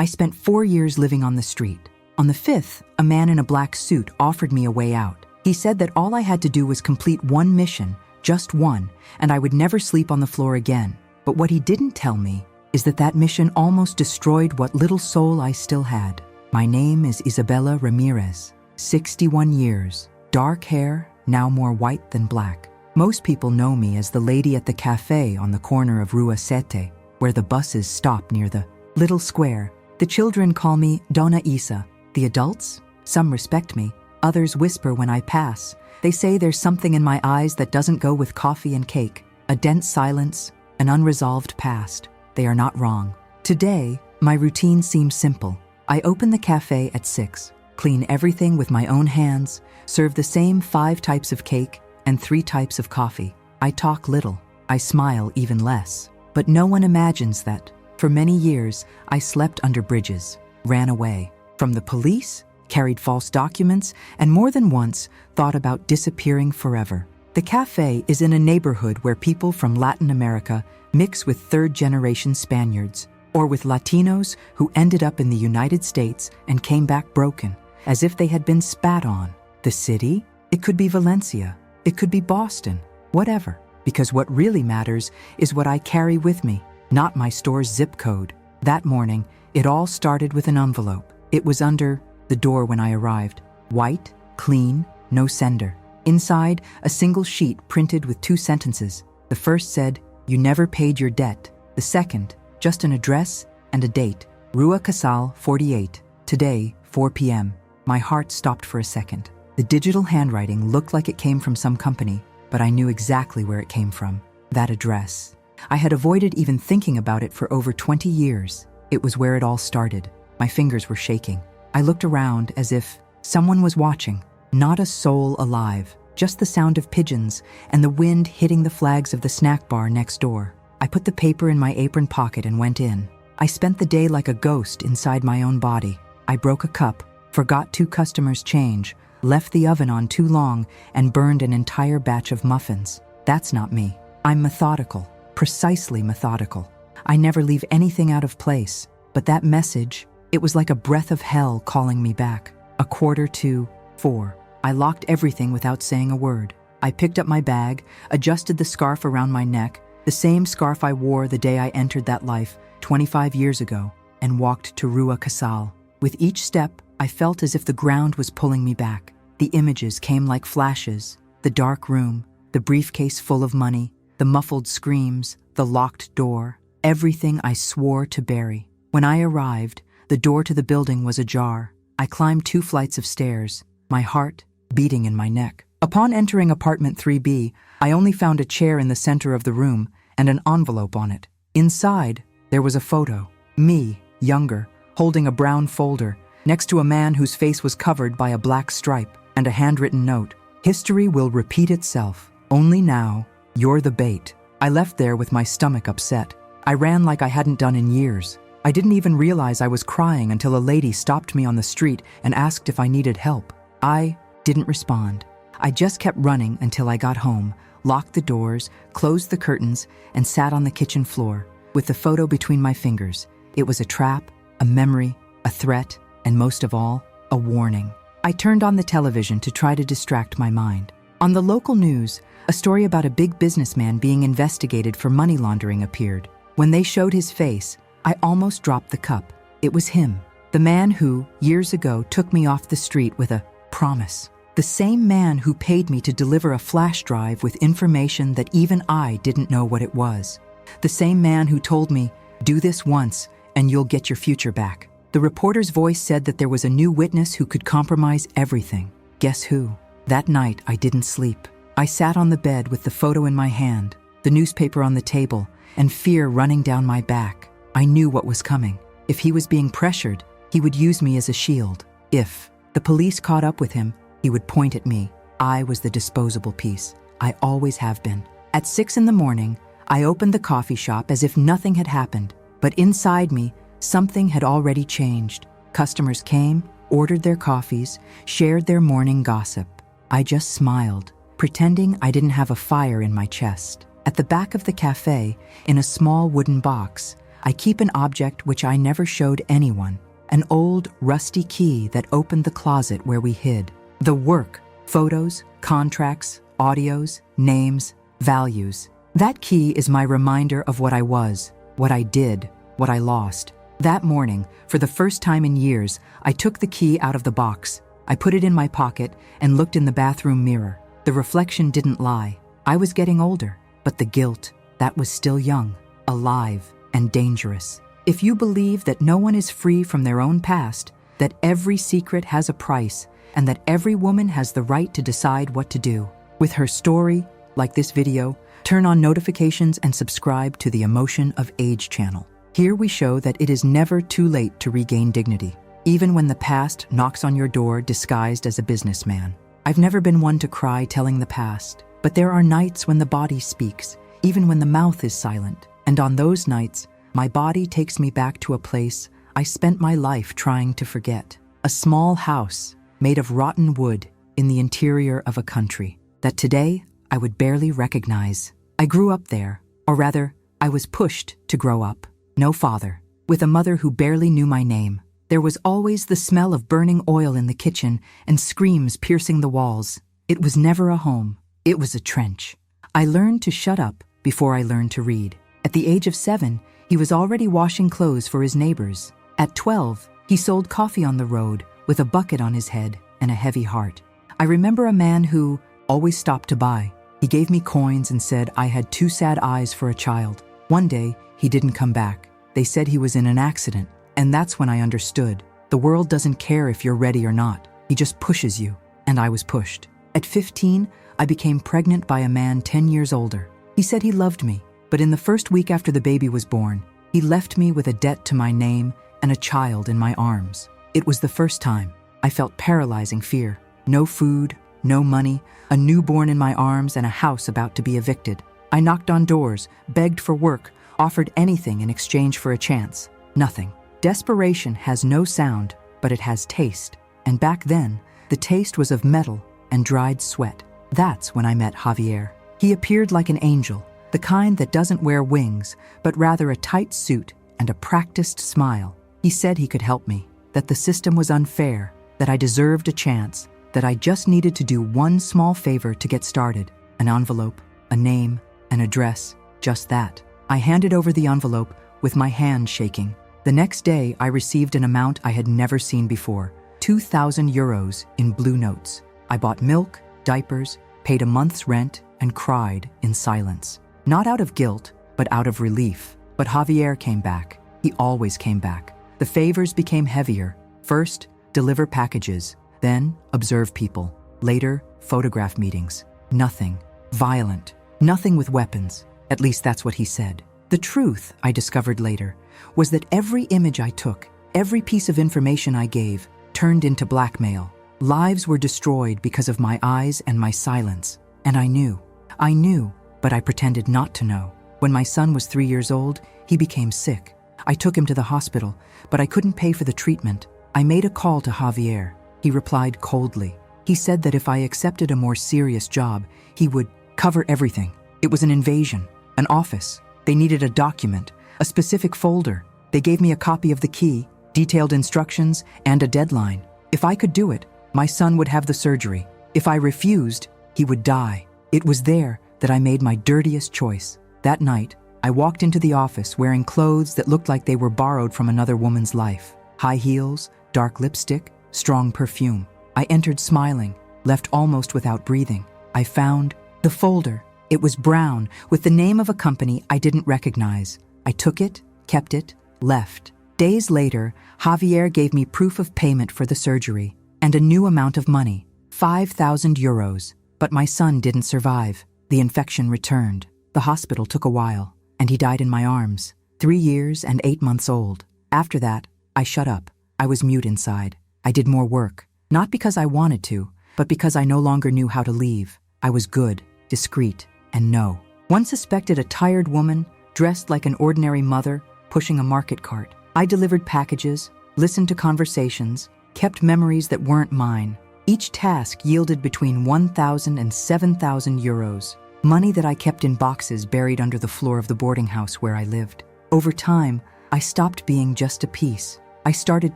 I spent 4 years living on the street. On the 5th, a man in a black suit offered me a way out. He said that all I had to do was complete one mission, just one, and I would never sleep on the floor again. But what he didn't tell me is that that mission almost destroyed what little soul I still had. My name is Isabela Ramírez, 61 years, dark hair, now more white than black. Most people know me as the lady at the cafe on the corner of Rua Sete, where the buses stop near the little square. The children call me Dona Isa. The adults? Some respect me. Others whisper when I pass. They say there's something in my eyes that doesn't go with coffee and cake. A dense silence, an unresolved past. They are not wrong. Today, my routine seems simple. I open the cafe at 6, clean everything with my own hands, serve the same 5 types of cake and 3 types of coffee. I talk little. I smile even less. But no one imagines that, for many years, I slept under bridges, ran away from the police, carried false documents, and more than once thought about disappearing forever. The cafe is in a neighborhood where people from Latin America mix with third-generation Spaniards, or with Latinos who ended up in the United States and came back broken, as if they had been spat on. The city? It could be Valencia. It could be Boston. Whatever. Because what really matters is what I carry with me, not my store's zip code. That morning, it all started with an envelope. It was under the door when I arrived. White, clean, no sender. Inside, a single sheet printed with 2 sentences. The first said, "You never paid your debt." The second, just an address and a date. Rua Casal, 48. Today, 4 p.m. My heart stopped for a second. The digital handwriting looked like it came from some company, but I knew exactly where it came from. That address. I had avoided even thinking about it for over 20 years. It was where it all started. My fingers were shaking. I looked around as if someone was watching. Not a soul alive, just the sound of pigeons and the wind hitting the flags of the snack bar next door. I put the paper in my apron pocket and went in. I spent the day like a ghost inside my own body. I broke a cup, forgot 2 customers' change, left the oven on too long, and burned an entire batch of muffins. That's not me. I'm methodical, precisely methodical. I never leave anything out of place. But that message, it was like a breath of hell calling me back. 4:45. I locked everything without saying a word. I picked up my bag, adjusted the scarf around my neck, the same scarf I wore the day I entered that life 25 years ago, and walked to Rua Casal. With each step, I felt as if the ground was pulling me back. The images came like flashes. The dark room, the briefcase full of money, the muffled screams, the locked door, everything I swore to bury. When I arrived, the door to the building was ajar. I climbed 2 flights of stairs, my heart beating in my neck. Upon entering apartment 3B, I only found a chair in the center of the room and an envelope on it. Inside, there was a photo. Me, younger, holding a brown folder, next to a man whose face was covered by a black stripe, and a handwritten note. "History will repeat itself. Only now, you're the bait." I left there with my stomach upset. I ran like I hadn't done in years. I didn't even realize I was crying until a lady stopped me on the street and asked if I needed help. I didn't respond. I just kept running until I got home, locked the doors, closed the curtains, and sat on the kitchen floor, with the photo between my fingers. It was a trap, a memory, a threat, and most of all, a warning. I turned on the television to try to distract my mind. On the local news, a story about a big businessman being investigated for money laundering appeared. When they showed his face, I almost dropped the cup. It was him, the man who, years ago, took me off the street with a promise. The same man who paid me to deliver a flash drive with information that even I didn't know what it was. The same man who told me, "Do this once, and you'll get your future back." The reporter's voice said that there was a new witness who could compromise everything. Guess who? That night, I didn't sleep. I sat on the bed with the photo in my hand, the newspaper on the table, and fear running down my back. I knew what was coming. If he was being pressured, he would use me as a shield. If the police caught up with him, he would point at me. I was the disposable piece. I always have been. At 6 in the morning, I opened the coffee shop as if nothing had happened. But inside me, something had already changed. Customers came, ordered their coffees, shared their morning gossip. I just smiled, pretending I didn't have a fire in my chest. At the back of the cafe, in a small wooden box, I keep an object which I never showed anyone, an old, rusty key that opened the closet where we hid. The work, photos, contracts, audios, names, values. That key is my reminder of what I was, what I did, what I lost. That morning, for the first time in years, I took the key out of the box. I put it in my pocket and looked in the bathroom mirror. The reflection didn't lie. I was getting older, but the guilt, that was still young, alive, and dangerous. If you believe that no one is free from their own past, that every secret has a price, and that every woman has the right to decide what to do with her story, like this video, turn on notifications and subscribe to the Emotion of Age channel. Here we show that it is never too late to regain dignity, even when the past knocks on your door disguised as a businessman. I've never been one to cry telling the past, but there are nights when the body speaks, even when the mouth is silent. And on those nights, my body takes me back to a place I spent my life trying to forget. A small house made of rotten wood in the interior of a country that today I would barely recognize. I grew up there, or rather, I was pushed to grow up. No father, with a mother who barely knew my name. There was always the smell of burning oil in the kitchen and screams piercing the walls. It was never a home. It was a trench. I learned to shut up before I learned to read. At the age of 7, he was already washing clothes for his neighbors. At 12, he sold coffee on the road with a bucket on his head and a heavy heart. I remember a man who always stopped to buy. He gave me coins and said I had 2 sad eyes for a child. One day, he didn't come back. They said he was in an accident, and that's when I understood. The world doesn't care if you're ready or not. He just pushes you, and I was pushed. At 15, I became pregnant by a man 10 years older. He said he loved me, but in the first week after the baby was born, he left me with a debt to my name and a child in my arms. It was the first time. I felt paralyzing fear. No food, no money, a newborn in my arms, and a house about to be evicted. I knocked on doors, begged for work, offered anything in exchange for a chance. Nothing. Desperation has no sound, but it has taste. And back then, the taste was of metal and dried sweat. That's when I met Javier. He appeared like an angel, the kind that doesn't wear wings, but rather a tight suit and a practiced smile. He said he could help me, that the system was unfair, that I deserved a chance, that I just needed to do one small favor to get started. An envelope, a name, an address, just that. I handed over the envelope with my hand shaking. The next day, I received an amount I had never seen before, 2,000 euros in blue notes. I bought milk, diapers, paid a month's rent, and cried in silence. Not out of guilt, but out of relief. But Javier came back. He always came back. The favors became heavier. First, deliver packages. Then, observe people. Later, photograph meetings. Nothing. Violent. Nothing with weapons. At least that's what he said. The truth, I discovered later, was that every image I took, every piece of information I gave, turned into blackmail. Lives were destroyed because of my eyes and my silence. And I knew, but I pretended not to know. When my son was 3 years old, he became sick. I took him to the hospital, but I couldn't pay for the treatment. I made a call to Javier. He replied coldly. He said that if I accepted a more serious job, he would cover everything. It was an invasion, an office. They needed a document, a specific folder. They gave me a copy of the key, detailed instructions, and a deadline. If I could do it, my son would have the surgery. If I refused, he would die. It was there that I made my dirtiest choice. That night, I walked into the office wearing clothes that looked like they were borrowed from another woman's life. High heels, dark lipstick, strong perfume. I entered smiling, left almost without breathing. I found the folder. It was brown, with the name of a company I didn't recognize. I took it, kept it, left. Days later, Javier gave me proof of payment for the surgery and a new amount of money, 5,000 euros. But my son didn't survive. The infection returned. The hospital took a while, and he died in my arms, 3 years and 8 months old. After that, I shut up. I was mute inside. I did more work, not because I wanted to, but because I no longer knew how to leave. I was good, discreet, and no. One suspected a tired woman, dressed like an ordinary mother, pushing a market cart. I delivered packages, listened to conversations, kept memories that weren't mine. Each task yielded between 1,000 and 7,000 euros, money that I kept in boxes buried under the floor of the boarding house where I lived. Over time, I stopped being just a piece. I started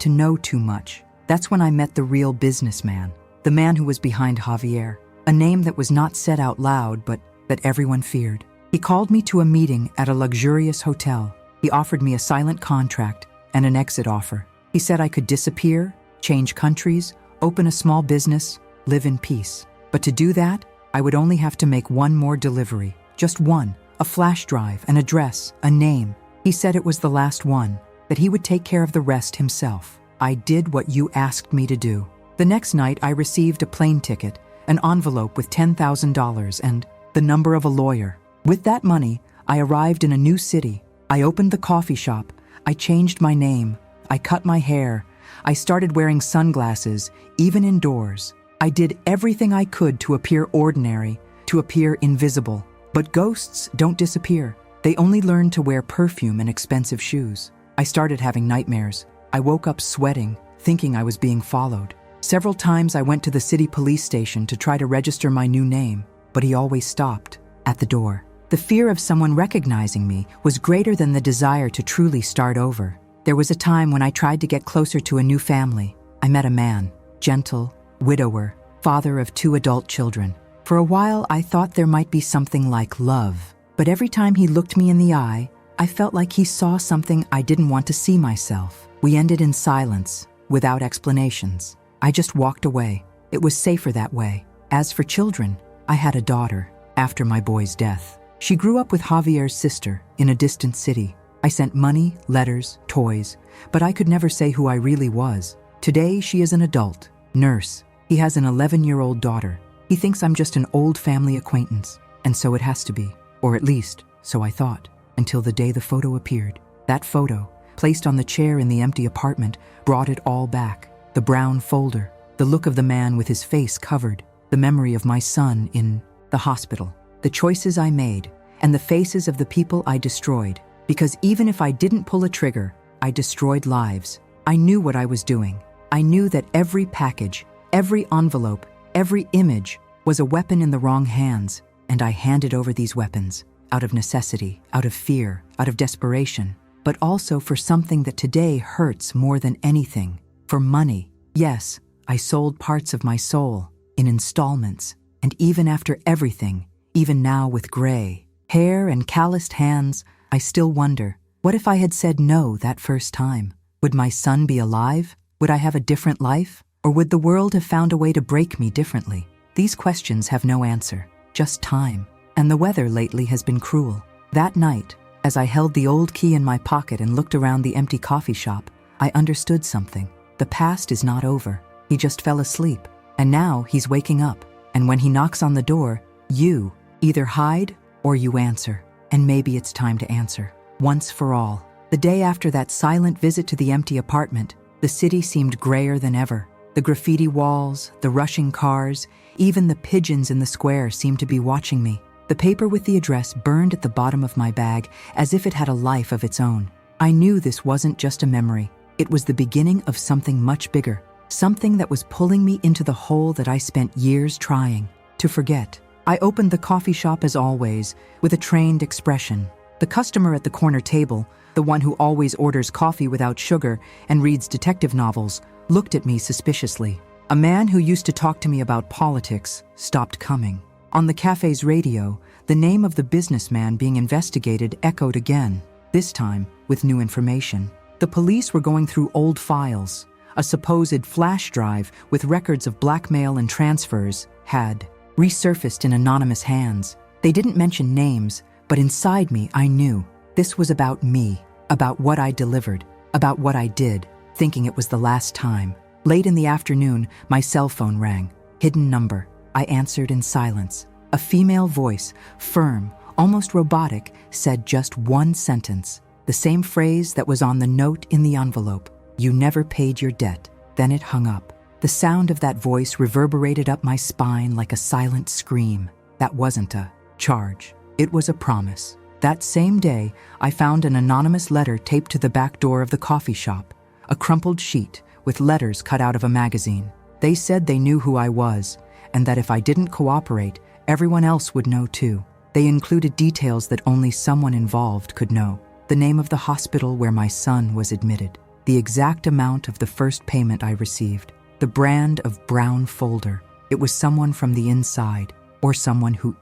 to know too much. That's when I met the real businessman, the man who was behind Javier, a name that was not said out loud but that everyone feared. He called me to a meeting at a luxurious hotel. He offered me a silent contract and an exit offer. He said I could disappear, change countries, open a small business, live in peace. But to do that, I would only have to make one more delivery. Just one, a flash drive, an address, a name. He said it was the last one, that he would take care of the rest himself. I did what you asked me to do. The next night, I received a plane ticket, an envelope with $10,000 and the number of a lawyer. With that money, I arrived in a new city. I opened the coffee shop. I changed my name. I cut my hair. I started wearing sunglasses, even indoors. I did everything I could to appear ordinary, to appear invisible. But ghosts don't disappear. They only learn to wear perfume and expensive shoes. I started having nightmares. I woke up sweating, thinking I was being followed. Several times I went to the city police station to try to register my new name, but he always stopped at the door. The fear of someone recognizing me was greater than the desire to truly start over. There was a time when I tried to get closer to a new family. I met a man, gentle, widower, father of 2 adult children. For a while, I thought there might be something like love. But every time he looked me in the eye, I felt like he saw something I didn't want to see myself. We ended in silence, without explanations. I just walked away. It was safer that way. As for children, I had a daughter after my boy's death. She grew up with Javier's sister in a distant city. I sent money, letters, toys, but I could never say who I really was. Today, she is an adult, nurse. He has an 11-year-old daughter. He thinks I'm just an old family acquaintance, and so it has to be. Or at least, so I thought, until the day the photo appeared. That photo, placed on the chair in the empty apartment, brought it all back. The brown folder, the look of the man with his face covered, the memory of my son in the hospital, the choices I made, and the faces of the people I destroyed. Because even if I didn't pull a trigger, I destroyed lives. I knew what I was doing. I knew that every package, every envelope, every image was a weapon in the wrong hands, and I handed over these weapons out of necessity, out of fear, out of desperation, but also for something that today hurts more than anything. For money. Yes, I sold parts of my soul in installments, and even after everything, even now with gray hair and calloused hands, I still wonder, what if I had said no that first time? Would my son be alive? Would I have a different life? Or would the world have found a way to break me differently? These questions have no answer, just time. And the weather lately has been cruel. That night, as I held the old key in my pocket and looked around the empty coffee shop, I understood something. The past is not over. He just fell asleep, and now he's waking up. And when he knocks on the door, you either hide or you answer. And maybe it's time to answer, once for all. The day after that silent visit to the empty apartment, the city seemed grayer than ever. The graffiti walls, the rushing cars, even the pigeons in the square seemed to be watching me. The paper with the address burned at the bottom of my bag as if it had a life of its own. I knew this wasn't just a memory. It was the beginning of something much bigger, something that was pulling me into the hole that I spent years trying to forget. I opened the coffee shop as always, with a trained expression. The customer at the corner table, the one who always orders coffee without sugar and reads detective novels, looked at me suspiciously. A man who used to talk to me about politics stopped coming. On the cafe's radio, the name of the businessman being investigated echoed again, this time with new information. The police were going through old files. A supposed flash drive with records of blackmail and transfers had resurfaced in anonymous hands. They didn't mention names, but inside me I knew this was about me, about what I delivered, about what I did, thinking it was the last time. Late in the afternoon, my cell phone rang. Hidden number. I answered in silence. A female voice, firm, almost robotic, said just one sentence. The same phrase that was on the note in the envelope. You never paid your debt. Then it hung up. The sound of that voice reverberated up my spine like a silent scream. That wasn't a charge. It was a promise. That same day, I found an anonymous letter taped to the back door of the coffee shop. A crumpled sheet with letters cut out of a magazine. They said they knew who I was, and that if I didn't cooperate, everyone else would know too. They included details that only someone involved could know. the name of the hospital where my son was admitted, the exact amount of the first payment I received, the brand of brown folder. It was someone from the inside, or someone who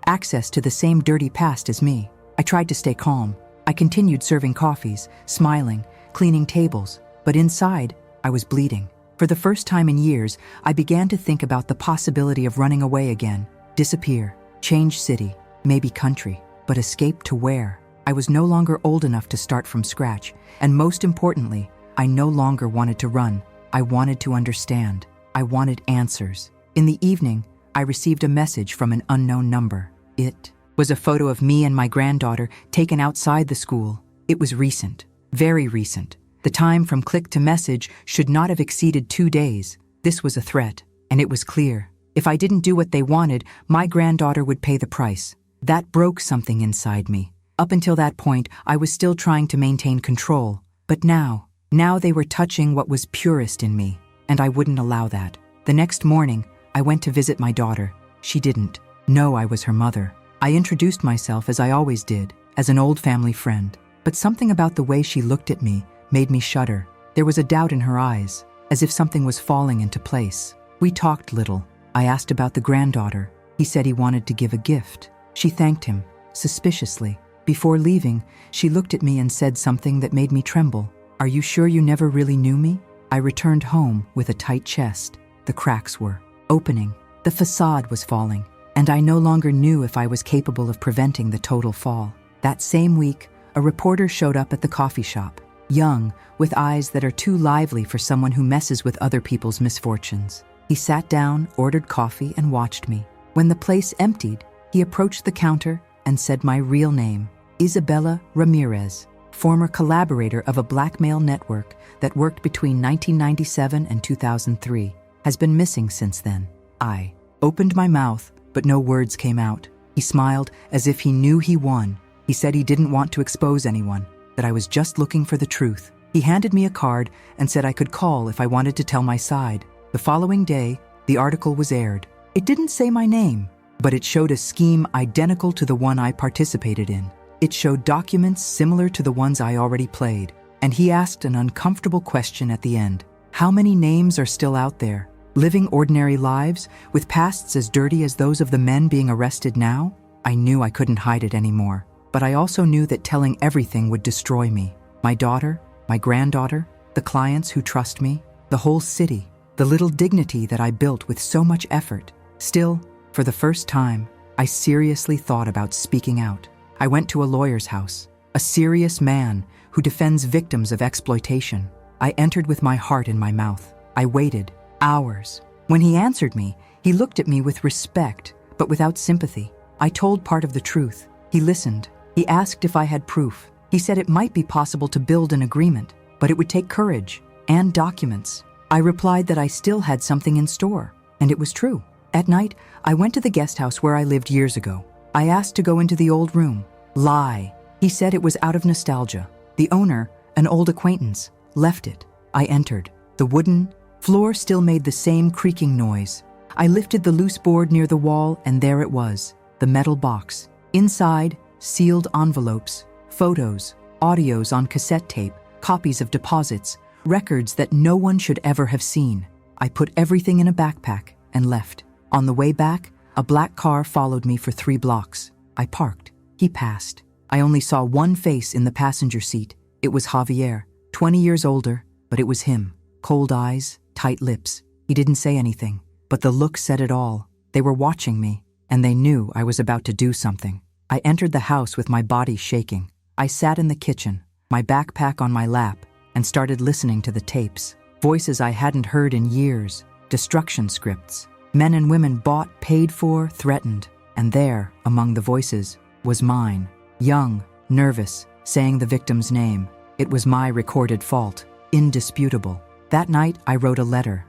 access to the same dirty past as me. I tried to stay calm. I continued serving coffees, smiling, cleaning tables, but inside, I was bleeding. For the first time in years, I began to think about the possibility of running away again, disappear, change city, maybe country, but escape to where? I was no longer old enough to start from scratch, and most importantly, I no longer wanted to run. I wanted to understand. I wanted answers. In the evening, I received a message from an unknown number. It was a photo of me and my granddaughter taken outside the school. It was recent, very recent. The time from click to message should not have exceeded 2 days. This was a threat, and it was clear. If I didn't do what they wanted, my granddaughter would pay the price. That broke something inside me. Up until that point, I was still trying to maintain control. But now they were touching what was purest in me, and I wouldn't allow that. The next morning, I went to visit my daughter. She didn't know I was her mother. I introduced myself as I always did, as an old family friend. But something about the way she looked at me made me shudder. There was a doubt in her eyes, as if something was falling into place. We talked little. I asked about the granddaughter. He said he wanted to give a gift. She thanked him, suspiciously. Before leaving, she looked at me and said something that made me tremble. "Are you sure you never really knew me?" I returned home with a tight chest. The cracks were opening. The facade was falling, and I no longer knew if I was capable of preventing the total fall. That same week, a reporter showed up at the coffee shop, young, with eyes that are too lively for someone who messes with other people's misfortunes. He sat down, ordered coffee, and watched me. When the place emptied, he approached the counter and said my real name, Isabela Ramírez, former collaborator of a blackmail network that worked between 1997 and 2003, has been missing since then. I opened my mouth, but no words came out. He smiled as if he knew he won. He said he didn't want to expose anyone, that I was just looking for the truth. He handed me a card and said I could call if I wanted to tell my side. The following day, the article was aired. It didn't say my name, but it showed a scheme identical to the one I participated in. It showed documents similar to the ones I already played, and he asked an uncomfortable question at the end. How many names are still out there, living ordinary lives, with pasts as dirty as those of the men being arrested now? I knew I couldn't hide it anymore, but I also knew that telling everything would destroy me. My daughter, my granddaughter, the clients who trust me, the whole city, the little dignity that I built with so much effort. Still, for the first time, I seriously thought about speaking out. I went to a lawyer's house, a serious man who defends victims of exploitation. I entered with my heart in my mouth. I waited hours. When he answered me, he looked at me with respect, but without sympathy. I told part of the truth. He listened. He asked if I had proof. He said it might be possible to build an agreement, but it would take courage and documents. I replied that I still had something in store, and it was true. At night, I went to the guest house where I lived years ago. I asked to go into the old room. Lie. He said it was out of nostalgia. The owner, an old acquaintance, left it. I entered. The wooden floor still made the same creaking noise. I lifted the loose board near the wall, and there it was, the metal box. Inside, sealed envelopes, photos, audios on cassette tape, copies of deposits, records that no one should ever have seen. I put everything in a backpack and left. On the way back, a black car followed me for 3 blocks. I parked. He passed. I only saw one face in the passenger seat. It was Javier, 20 years older, but it was him. Cold eyes, tight lips. He didn't say anything, but the look said it all. They were watching me, and they knew I was about to do something. I entered the house with my body shaking. I sat in the kitchen, my backpack on my lap, and started listening to the tapes. Voices I hadn't heard in years. Destruction scripts. Men and women bought, paid for, threatened. And there, among the voices, was mine. Young, nervous, saying the victim's name. It was my recorded fault. Indisputable. That night, I wrote a letter.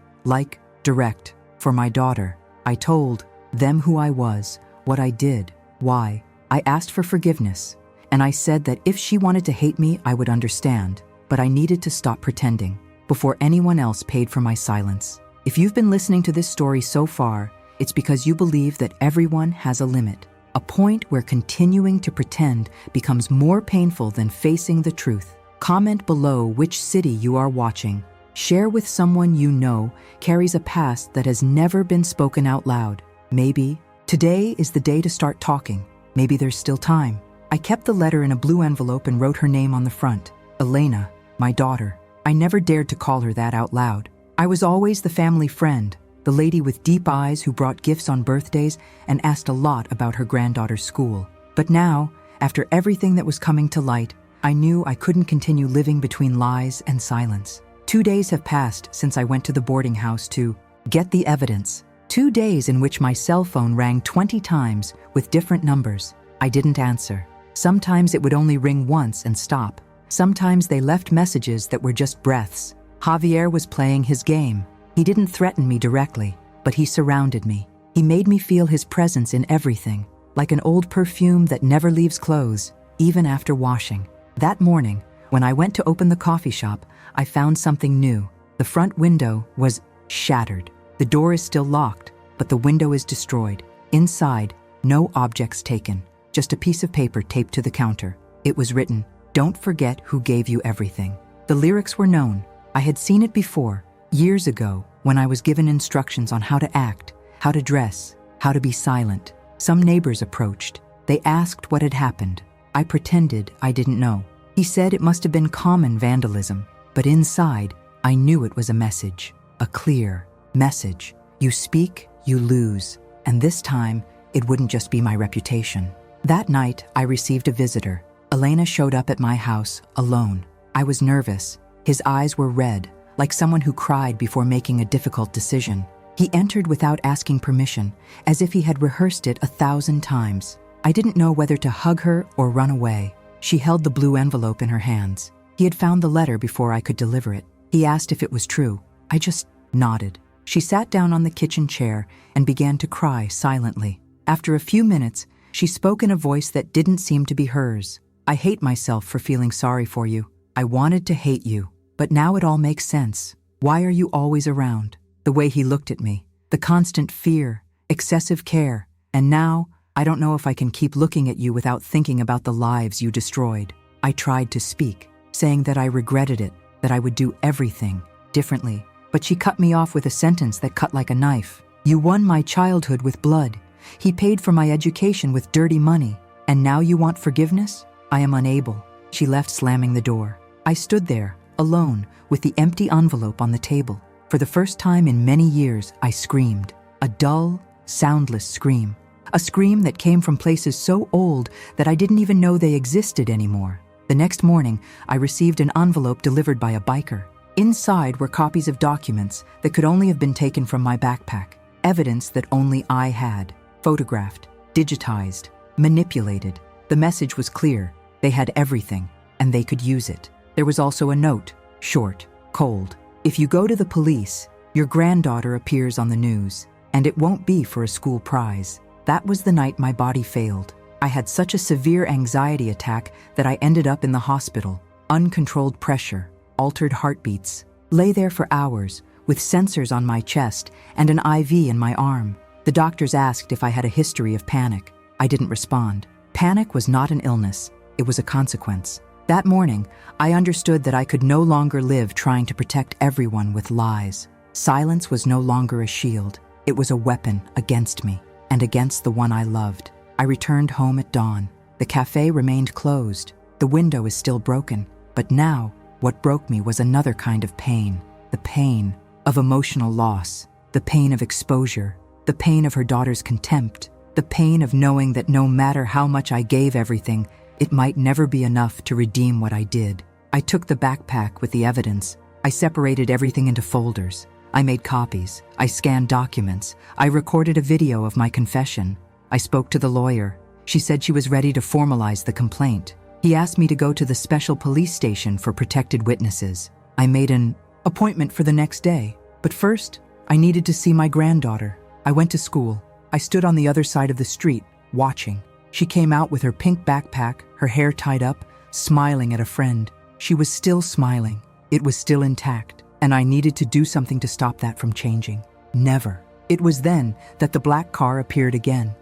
Direct, for my daughter. I told them who I was, what I did, why. I asked for forgiveness. And I said that if she wanted to hate me, I would understand. But I needed to stop pretending, before anyone else paid for my silence. If you've been listening to this story so far, it's because you believe that everyone has a limit, a point where continuing to pretend becomes more painful than facing the truth. Comment below which city you are watching. Share with someone you know carries a past that has never been spoken out loud. Maybe today is the day to start talking. Maybe there's still time. I kept the letter in a blue envelope and wrote her name on the front. Elena, my daughter. I never dared to call her that out loud. I was always the family friend, the lady with deep eyes who brought gifts on birthdays and asked a lot about her granddaughter's school. But now, after everything that was coming to light, I knew I couldn't continue living between lies and silence. 2 days have passed since I went to the boarding house to get the evidence. 2 days in which my cell phone rang 20 times with different numbers. I didn't answer. Sometimes it would only ring once and stop. Sometimes they left messages that were just breaths. Javier was playing his game. He didn't threaten me directly, but he surrounded me. He made me feel his presence in everything, like an old perfume that never leaves clothes, even after washing. That morning, when I went to open the coffee shop, I found something new. The front window was shattered. The door is still locked, but the window is destroyed. Inside, no objects taken, just a piece of paper taped to the counter. It was written, "Don't forget who gave you everything." The lyrics were known. I had seen it before, years ago, when I was given instructions on how to act, how to dress, how to be silent. Some neighbors approached. They asked what had happened. I pretended I didn't know. He said it must have been common vandalism, but inside, I knew it was a message, a clear message. You speak, you lose. And this time, it wouldn't just be my reputation. That night, I received a visitor. Elena showed up at my house, alone. I was nervous. His eyes were red, like someone who cried before making a difficult decision. He entered without asking permission, as if he had rehearsed it 1,000 times. I didn't know whether to hug her or run away. She held the blue envelope in her hands. He had found the letter before I could deliver it. He asked if it was true. I just nodded. She sat down on the kitchen chair and began to cry silently. After a few minutes, she spoke in a voice that didn't seem to be hers. "I hate myself for feeling sorry for you. I wanted to hate you, but now it all makes sense. Why are you always around?" The way he looked at me, the constant fear, excessive care, and now, I don't know if I can keep looking at you without thinking about the lives you destroyed. I tried to speak, saying that I regretted it, that I would do everything differently, but she cut me off with a sentence that cut like a knife. "You won my childhood with blood. He paid for my education with dirty money, and now you want forgiveness?" I am unable. She left, slamming the door. I stood there, alone, with the empty envelope on the table. For the first time in many years, I screamed. A dull, soundless scream. A scream that came from places so old that I didn't even know they existed anymore. The next morning, I received an envelope delivered by a biker. Inside were copies of documents that could only have been taken from my backpack. Evidence that only I had. Photographed, digitized, manipulated. The message was clear. They had everything, and they could use it. There was also a note, short, cold. "If you go to the police, your granddaughter appears on the news, and it won't be for a school prize." That was the night my body failed. I had such a severe anxiety attack that I ended up in the hospital. Uncontrolled pressure, altered heartbeats. Lay there for hours, with sensors on my chest and an IV in my arm. The doctors asked if I had a history of panic. I didn't respond. Panic was not an illness. It was a consequence. That morning, I understood that I could no longer live trying to protect everyone with lies. Silence was no longer a shield. It was a weapon against me, and against the one I loved. I returned home at dawn. The cafe remained closed. The window is still broken. But now, what broke me was another kind of pain. The pain of emotional loss. The pain of exposure. The pain of her daughter's contempt. The pain of knowing that no matter how much I gave everything, it might never be enough to redeem what I did. I took the backpack with the evidence. I separated everything into folders. I made copies. I scanned documents. I recorded a video of my confession. I spoke to the lawyer. She said she was ready to formalize the complaint. He asked me to go to the special police station for protected witnesses. I made an appointment for the next day. But first, I needed to see my granddaughter. I went to school. I stood on the other side of the street, watching. She came out with her pink backpack, her hair tied up, smiling at a friend. She was still smiling. It was still intact, and I needed to do something to stop that from changing. Never. It was then that the black car appeared again.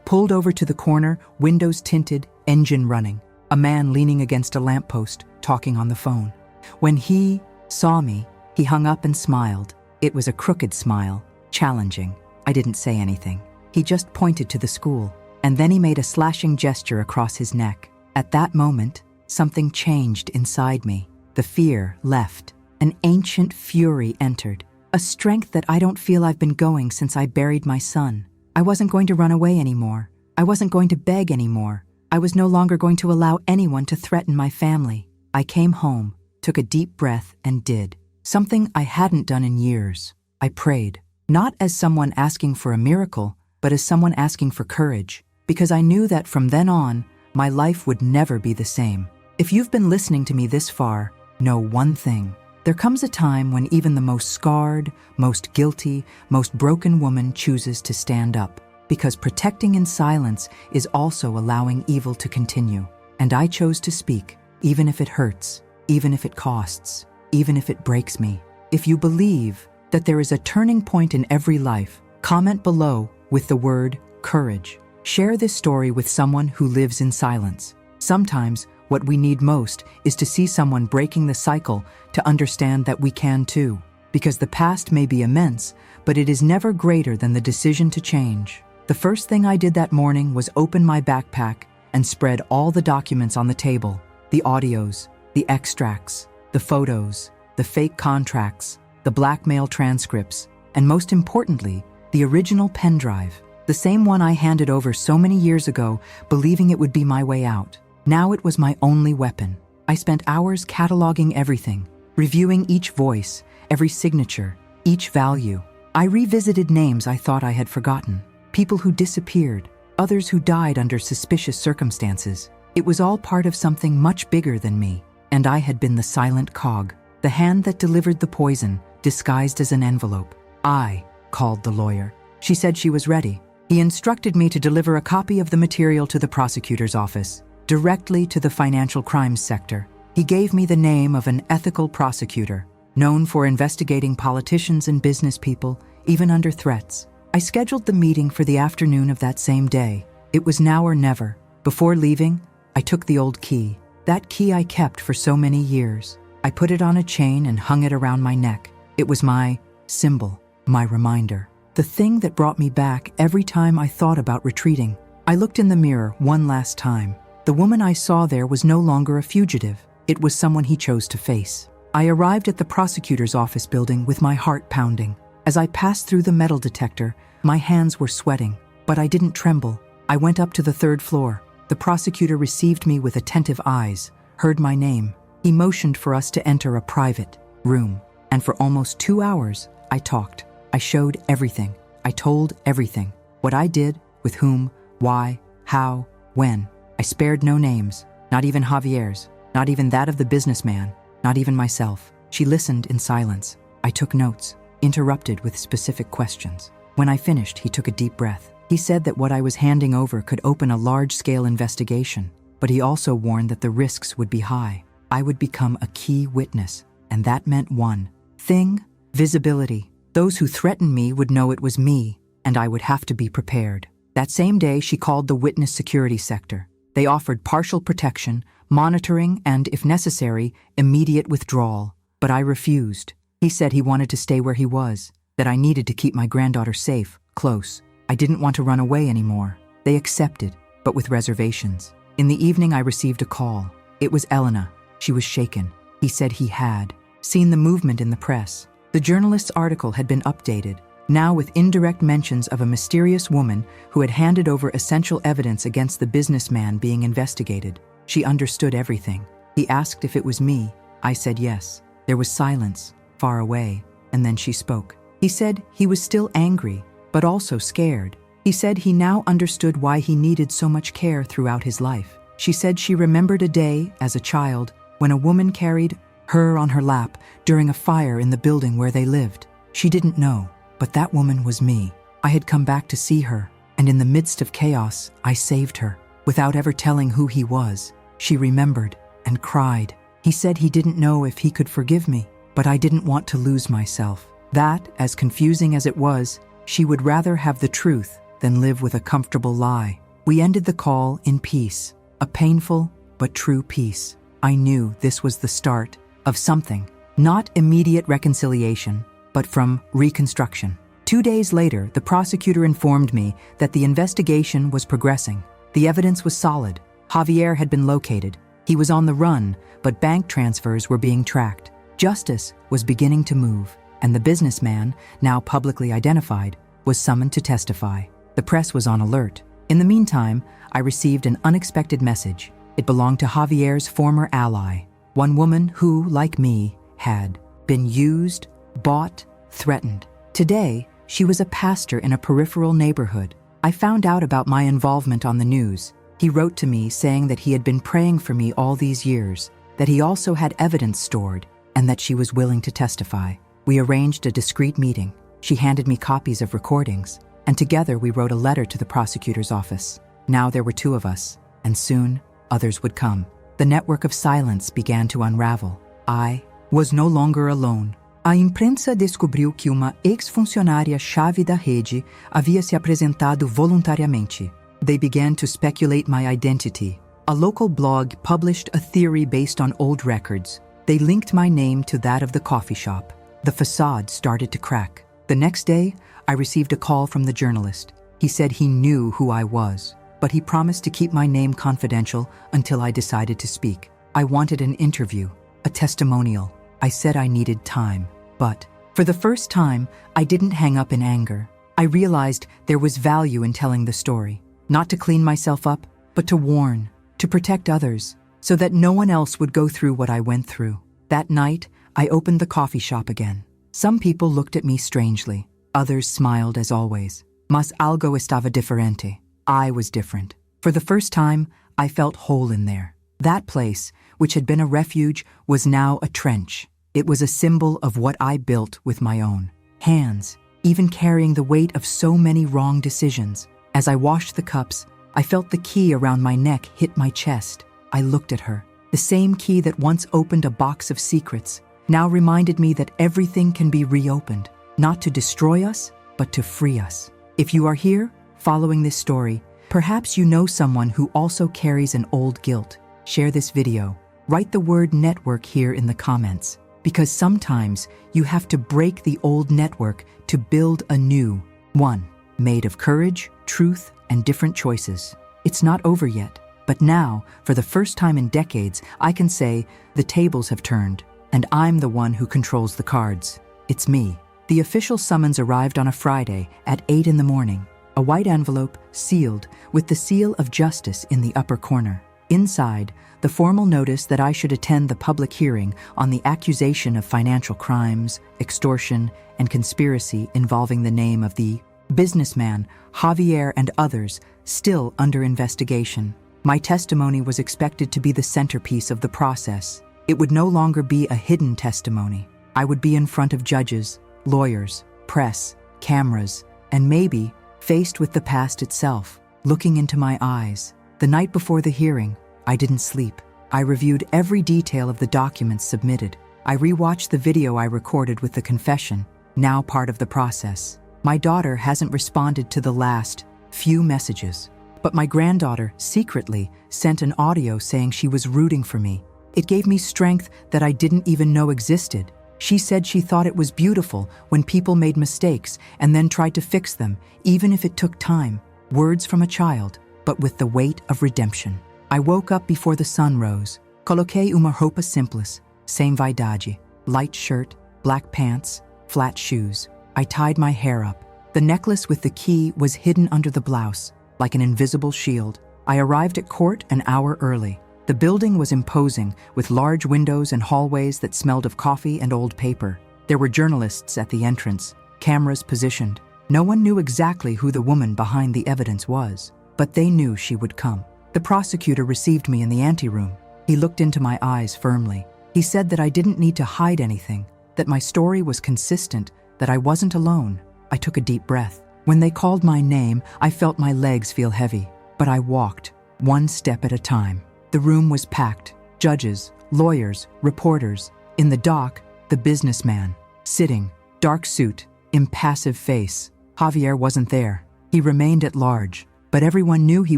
Pulled over to the corner, windows tinted, engine running. A man leaning against a lamppost, talking on the phone. When he saw me, he hung up and smiled. It was a crooked smile, challenging. I didn't say anything. He just pointed to the school, and then he made a slashing gesture across his neck. At that moment, something changed inside me. The fear left. An ancient fury entered. A strength that I don't feel I've been going since I buried my son. I wasn't going to run away anymore. I wasn't going to beg anymore. I was no longer going to allow anyone to threaten my family. I came home, took a deep breath, and did something I hadn't done in years. I prayed, not as someone asking for a miracle, but as someone asking for courage, because I knew that from then on, my life would never be the same. If you've been listening to me this far, know one thing. There comes a time when even the most scarred, most guilty, most broken woman chooses to stand up, because protecting in silence is also allowing evil to continue. And I chose to speak, even if it hurts, even if it costs, even if it breaks me. If you believe that there is a turning point in every life, comment below with the word courage. Share this story with someone who lives in silence. Sometimes, what we need most is to see someone breaking the cycle to understand that we can too. Because the past may be immense, but it is never greater than the decision to change. The first thing I did that morning was open my backpack and spread all the documents on the table. The audios, the extracts, the photos, the fake contracts, the blackmail transcripts, and most importantly, the original pen drive. The same one I handed over so many years ago, believing it would be my way out. Now it was my only weapon. I spent hours cataloging everything, reviewing each voice, every signature, each value. I revisited names I thought I had forgotten, people who disappeared, others who died under suspicious circumstances. It was all part of something much bigger than me, and I had been the silent cog, the hand that delivered the poison, disguised as an envelope. I called the lawyer. She said she was ready. He instructed me to deliver a copy of the material to the prosecutor's office, directly to the financial crimes sector. He gave me the name of an ethical prosecutor, known for investigating politicians and business people, even under threats. I scheduled the meeting for the afternoon of that same day. It was now or never. Before leaving, I took the old key, that key I kept for so many years. I put it on a chain and hung it around my neck. It was my symbol, my reminder, the thing that brought me back every time I thought about retreating. I looked in the mirror one last time. The woman I saw there was no longer a fugitive. It was someone he chose to face. I arrived at the prosecutor's office building with my heart pounding. As I passed through the metal detector, my hands were sweating, but I didn't tremble. I went up to the third floor. The prosecutor received me with attentive eyes, heard my name. He motioned for us to enter a private room, and for almost 2 hours, I talked. I showed everything. I told everything. What I did, with whom, why, how, when. I spared no names, not even Javier's, not even that of the businessman, not even myself. She listened in silence. I took notes, interrupted with specific questions. When I finished, he took a deep breath. He said that what I was handing over could open a large-scale investigation, but he also warned that the risks would be high. I would become a key witness, and that meant one thing: visibility. Those who threatened me would know it was me, and I would have to be prepared. That same day, she called the witness security sector. They offered partial protection, monitoring, and, if necessary, immediate withdrawal. But I refused. He said he wanted to stay where he was, that I needed to keep my granddaughter safe, close. I didn't want to run away anymore. They accepted, but with reservations. In the evening, I received a call. It was Elena. She was shaken. He said he had seen the movement in the press. The journalist's article had been updated, now with indirect mentions of a mysterious woman who had handed over essential evidence against the businessman being investigated. She understood everything. He asked if it was me. I said yes. There was silence, far away, and then she spoke. He said he was still angry, but also scared. He said he now understood why he needed so much care throughout his life. She said she remembered a day, as a child, when a woman carried her on her lap during a fire in the building where they lived. She didn't know, but that woman was me. I had come back to see her, and in the midst of chaos, I saved her. Without ever telling who he was, she remembered and cried. He said he didn't know if he could forgive me, but I didn't want to lose myself. That, as confusing as it was, she would rather have the truth than live with a comfortable lie. We ended the call in peace, a painful but true peace. I knew this was the start of something, not immediate reconciliation, but from reconstruction. 2 days later, the prosecutor informed me that the investigation was progressing. The evidence was solid. Javier had been located. He was on the run, but bank transfers were being tracked. Justice was beginning to move, and the businessman, now publicly identified, was summoned to testify. The press was on alert. In the meantime, I received an unexpected message. It belonged to Javier's former ally, one woman who, like me, had been used, bought, threatened. Today, she was a pastor in a peripheral neighborhood. I found out about my involvement on the news. He wrote to me saying that he had been praying for me all these years, that he also had evidence stored, and that she was willing to testify. We arranged a discreet meeting. She handed me copies of recordings, and together we wrote a letter to the prosecutor's office. Now there were 2 of us, and soon others would come. The network of silence began to unravel. I was no longer alone. A imprensa descobriu que uma ex-funcionária-chave da rede havia se apresentado voluntariamente. They began to speculate my identity. A local blog published a theory based on old records. They linked my name to that of the coffee shop. The facade started to crack. The next day, I received a call from the journalist. He said he knew who I was, but he promised to keep my name confidential until I decided to speak. I wanted an interview, a testimonial. I said I needed time, but for the first time, I didn't hang up in anger. I realized there was value in telling the story, not to clean myself up, but to warn, to protect others, so that no one else would go through what I went through. That night, I opened the coffee shop again. Some people looked at me strangely. Others smiled as always. Mas algo estava diferente. I was different. For the first time, I felt whole in there. That place, which had been a refuge, was now a trench. It was a symbol of what I built with my own hands, even carrying the weight of so many wrong decisions. As I washed the cups, I felt the key around my neck hit my chest. I looked at her. The same key that once opened a box of secrets now reminded me that everything can be reopened, not to destroy us, but to free us. If you are here, following this story, perhaps you know someone who also carries an old guilt. Share this video. Write the word network here in the comments, because sometimes you have to break the old network to build a new one, made of courage, truth, and different choices. It's not over yet, but now, for the first time in decades, I can say the tables have turned, and I'm the one who controls the cards. It's me. The official summons arrived on a Friday at 8 in the morning. A white envelope, sealed, with the seal of justice in the upper corner. Inside, the formal notice that I should attend the public hearing on the accusation of financial crimes, extortion, and conspiracy involving the name of the businessman, Javier, and others, still under investigation. My testimony was expected to be the centerpiece of the process. It would no longer be a hidden testimony. I would be in front of judges, lawyers, press, cameras, and maybe faced with the past itself, looking into my eyes. The night before the hearing, I didn't sleep. I reviewed every detail of the documents submitted. I rewatched the video I recorded with the confession, now part of the process. My daughter hasn't responded to the last few messages, but my granddaughter secretly sent an audio saying she was rooting for me. It gave me strength that I didn't even know existed. She said she thought it was beautiful when people made mistakes and then tried to fix them, even if it took time. Words from a child, but with the weight of redemption. I woke up before the sun rose. Coloquei uma roupa simples, sem vaidade. Light shirt, black pants, flat shoes. I tied my hair up. The necklace with the key was hidden under the blouse, like an invisible shield. I arrived at court an hour early. The building was imposing, with large windows and hallways that smelled of coffee and old paper. There were journalists at the entrance, cameras positioned. No one knew exactly who the woman behind the evidence was, but they knew she would come. The prosecutor received me in the anteroom. He looked into my eyes firmly. He said that I didn't need to hide anything, that my story was consistent, that I wasn't alone. I took a deep breath. When they called my name, I felt my legs feel heavy, but I walked, one step at a time. The room was packed. Judges, lawyers, reporters. In the dock, the businessman, sitting, dark suit, impassive face. Javier wasn't there. He remained at large, but everyone knew he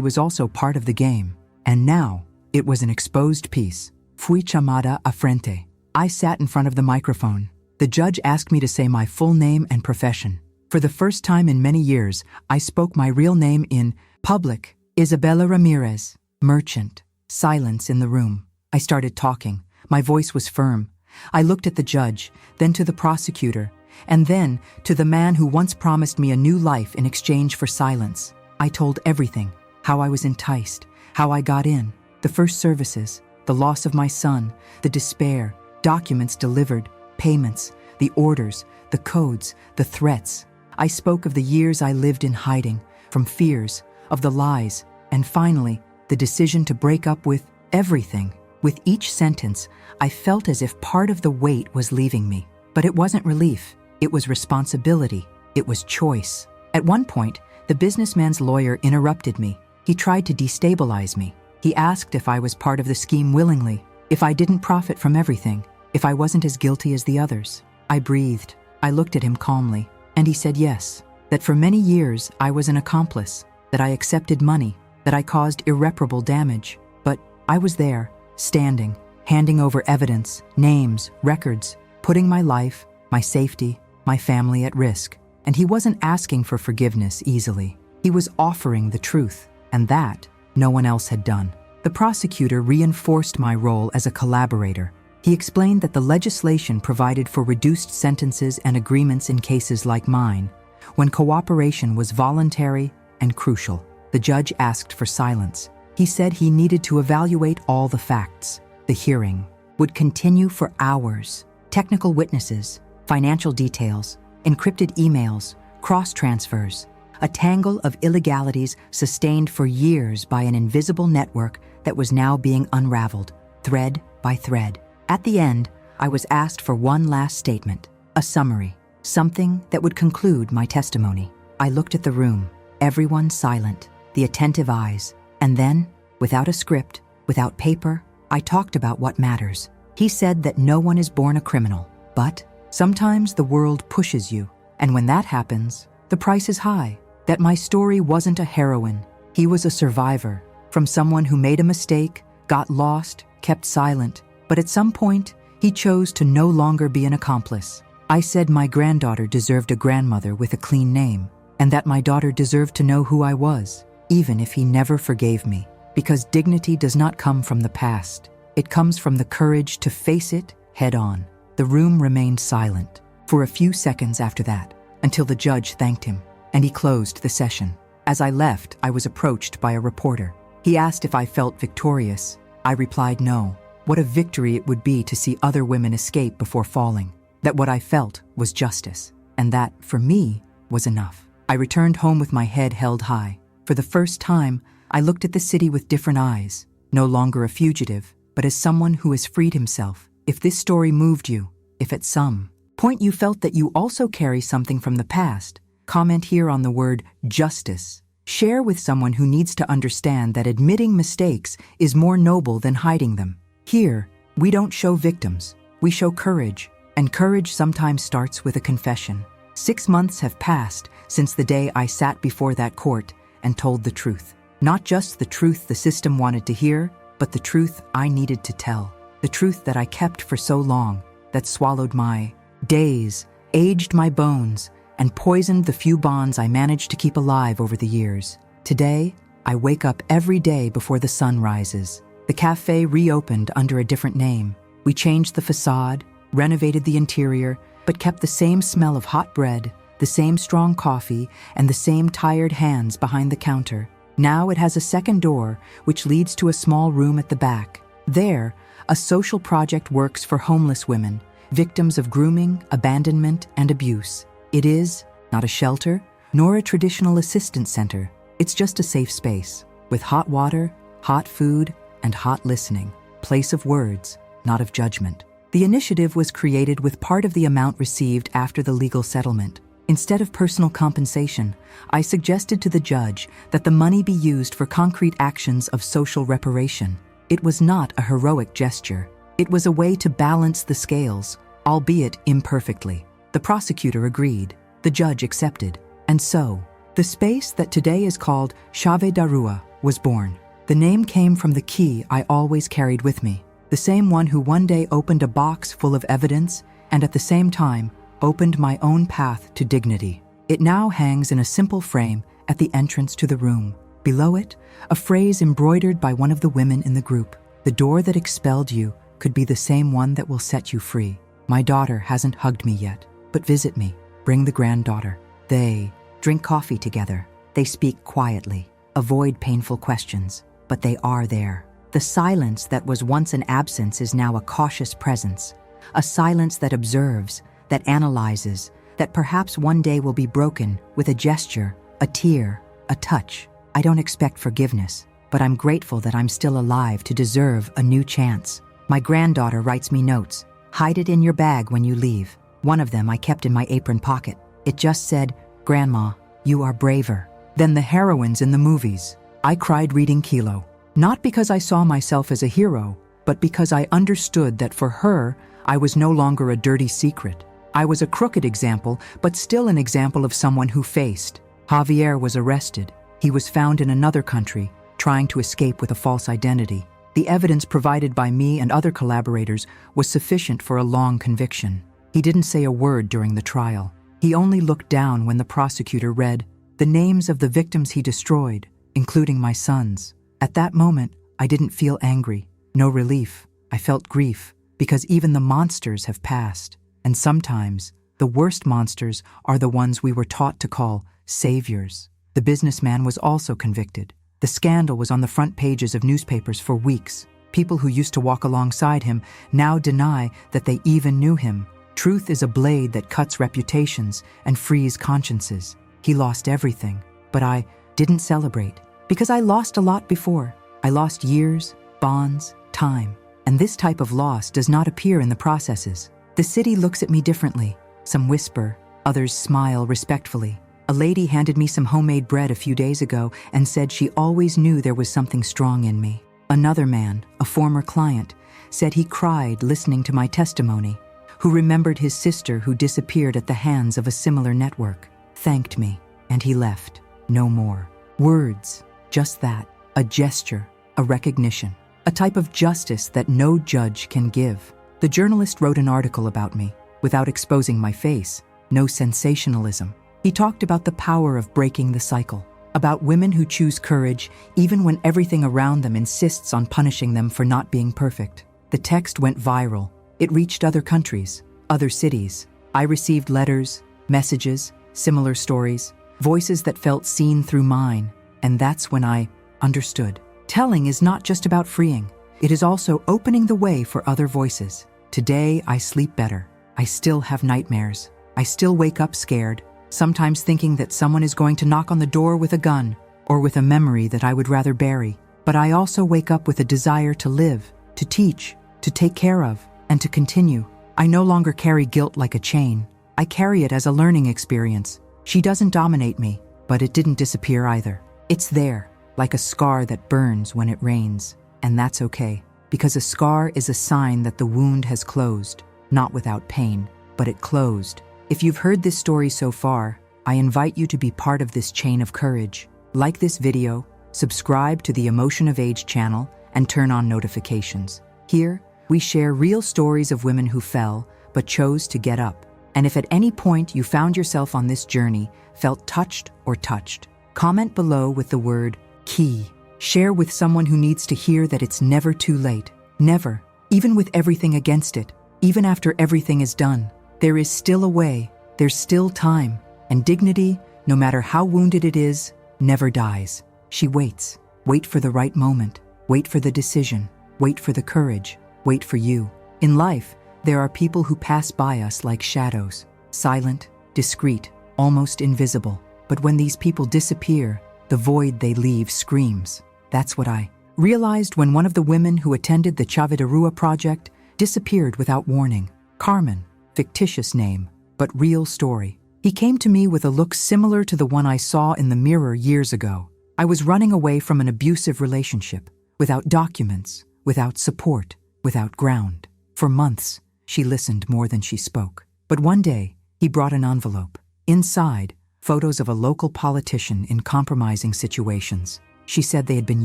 was also part of the game. And now, it was an exposed piece. Fui chamada a frente. I sat in front of the microphone. The judge asked me to say my full name and profession. For the first time in many years, I spoke my real name in public. Isabela Ramírez, merchant. Silence in the room. I started talking. My voice was firm. I looked at the judge, then to the prosecutor, and then to the man who once promised me a new life in exchange for silence. I told everything, how I was enticed, how I got in, the first services, the loss of my son, the despair, documents delivered, payments, the orders, the codes, the threats. I spoke of the years I lived in hiding, from fears, of the lies, and finally, the decision to break up with everything. With each sentence, I felt as if part of the weight was leaving me. But it wasn't relief. It was responsibility. It was choice. At one point, the businessman's lawyer interrupted me. He tried to destabilize me. He asked if I was part of the scheme willingly, if I didn't profit from everything, if I wasn't as guilty as the others. I breathed. I looked at him calmly, and he said yes, that for many years I was an accomplice, that I accepted money, that I caused irreparable damage. But I was there, standing, handing over evidence, names, records, putting my life, my safety, my family at risk. And he wasn't asking for forgiveness easily. He was offering the truth, and that no one else had done. The prosecutor reinforced my role as a collaborator. He explained that the legislation provided for reduced sentences and agreements in cases like mine, when cooperation was voluntary and crucial. The judge asked for silence. He said he needed to evaluate all the facts. The hearing would continue for hours. Technical witnesses, financial details, encrypted emails, cross-transfers, a tangle of illegalities sustained for years by an invisible network that was now being unraveled, thread by thread. At the end, I was asked for one last statement, a summary, something that would conclude my testimony. I looked at the room, everyone silent, the attentive eyes, and then, without a script, without paper, I talked about what matters. He said that no one is born a criminal, but sometimes the world pushes you, and when that happens, the price is high. That my story wasn't a heroine. He was a survivor, from someone who made a mistake, got lost, kept silent, but at some point, he chose to no longer be an accomplice. I said my granddaughter deserved a grandmother with a clean name, and that my daughter deserved to know who I was, even if he never forgave me. Because dignity does not come from the past. It comes from the courage to face it head on. The room remained silent for a few seconds after that, until the judge thanked him, and he closed the session. As I left, I was approached by a reporter. He asked if I felt victorious. I replied no. What a victory it would be to see other women escape before falling. That what I felt was justice, and that, for me, was enough. I returned home with my head held high. For the first time, I looked at the city with different eyes, no longer a fugitive, but as someone who has freed himself. If this story moved you, if at some point you felt that you also carry something from the past, comment here on the word justice. Share with someone who needs to understand that admitting mistakes is more noble than hiding them. Here, we don't show victims, we show courage, and courage sometimes starts with a confession. 6 months have passed since the day I sat before that court and told the truth. Not just the truth the system wanted to hear, but the truth I needed to tell. The truth that I kept for so long, that swallowed my days, aged my bones, and poisoned the few bonds I managed to keep alive over the years. Today, I wake up every day before the sun rises. The cafe reopened under a different name. We changed the facade, renovated the interior, but kept the same smell of hot bread, the same strong coffee, and the same tired hands behind the counter. Now it has a second door, which leads to a small room at the back. There, a social project works for homeless women, victims of grooming, abandonment, and abuse. It is not a shelter, nor a traditional assistance center. It's just a safe space, with hot water, hot food, and hot listening. Place of words, not of judgment. The initiative was created with part of the amount received after the legal settlement. Instead of personal compensation, I suggested to the judge that the money be used for concrete actions of social reparation. It was not a heroic gesture. It was a way to balance the scales, albeit imperfectly. The prosecutor agreed. The judge accepted. And so, The space that today is called Chave da Rua was born. The name came from the key I always carried with me, the same one who one day opened a box full of evidence and at the same time opened my own path to dignity. It now hangs in a simple frame at the entrance to the room. Below it, a phrase embroidered by one of the women in the group. The door that expelled you could be the same one that will set you free. My daughter hasn't hugged me yet, but visit me. Bring the granddaughter. They drink coffee together. They speak quietly, avoid painful questions, but they are there. The silence that was once an absence is now a cautious presence, a silence that observes, that analyzes, that perhaps one day will be broken with a gesture, a tear, a touch. I don't expect forgiveness, but I'm grateful that I'm still alive to deserve a new chance. My granddaughter writes me notes. Hide it in your bag when you leave. One of them I kept in my apron pocket. It just said, "Grandma, you are braver than the heroines in the movies." I cried reading Kilo, not because I saw myself as a hero, but because I understood that for her, I was no longer a dirty secret. I was a crooked example, but still an example of someone who faced. Javier was arrested. He was found in another country, trying to escape with a false identity. The evidence provided by me and other collaborators was sufficient for a long conviction. He didn't say a word during the trial. He only looked down when the prosecutor read the names of the victims he destroyed, including my sons. At that moment, I didn't feel angry, no relief. I felt grief, because even the monsters have passed. And sometimes, the worst monsters are the ones we were taught to call saviors. The businessman was also convicted. The scandal was on the front pages of newspapers for weeks. People who used to walk alongside him now deny that they even knew him. Truth is a blade that cuts reputations and frees consciences. He lost everything, but I didn't celebrate, because I lost a lot before. I lost years, bonds, time, and this type of loss does not appear in the processes. The city looks at me differently. Some whisper, others smile respectfully. A lady handed me some homemade bread a few days ago and said she always knew there was something strong in me. Another man, a former client, said he cried listening to my testimony, who remembered his sister who disappeared at the hands of a similar network, thanked me, and he left. No more. Words, just that, a gesture, a recognition, a type of justice that no judge can give. The journalist wrote an article about me, without exposing my face, no sensationalism. He talked about the power of breaking the cycle, about women who choose courage even when everything around them insists on punishing them for not being perfect. The text went viral. It reached other countries, other cities. I received letters, messages, similar stories, voices that felt seen through mine, and that's when I understood. Telling is not just about freeing. It is also opening the way for other voices. Today, I sleep better. I still have nightmares. I still wake up scared, sometimes thinking that someone is going to knock on the door with a gun or with a memory that I would rather bury. But I also wake up with a desire to live, to teach, to take care of, and to continue. I no longer carry guilt like a chain. I carry it as a learning experience. She doesn't dominate me, but it didn't disappear either. It's there, like a scar that burns when it rains. And that's okay, because a scar is a sign that the wound has closed, not without pain, but it closed. If you've heard this story so far, I invite you to be part of this chain of courage. Like this video, subscribe to the Emotion of Age channel, and turn on notifications. Here, we share real stories of women who fell, but chose to get up. And if at any point you found yourself on this journey, felt touched or touched, comment below with the word key. Share with someone who needs to hear that it's never too late. Never, even with everything against it, even after everything is done. There is still a way, there's still time, and dignity, no matter how wounded it is, never dies. She waits. Wait for the right moment. Wait for the decision. Wait for the courage. Wait for you. In life, there are people who pass by us like shadows, silent, discreet, almost invisible. But when these people disappear, the void they leave screams. That's what I realized when one of the women who attended the Chave da Rua project disappeared without warning. Carmen, fictitious name, but real story. He came to me with a look similar to the one I saw in the mirror years ago. I was running away from an abusive relationship, without documents, without support, without ground. For months, she listened more than she spoke. But one day, he brought an envelope. Inside, photos of a local politician in compromising situations. She said they had been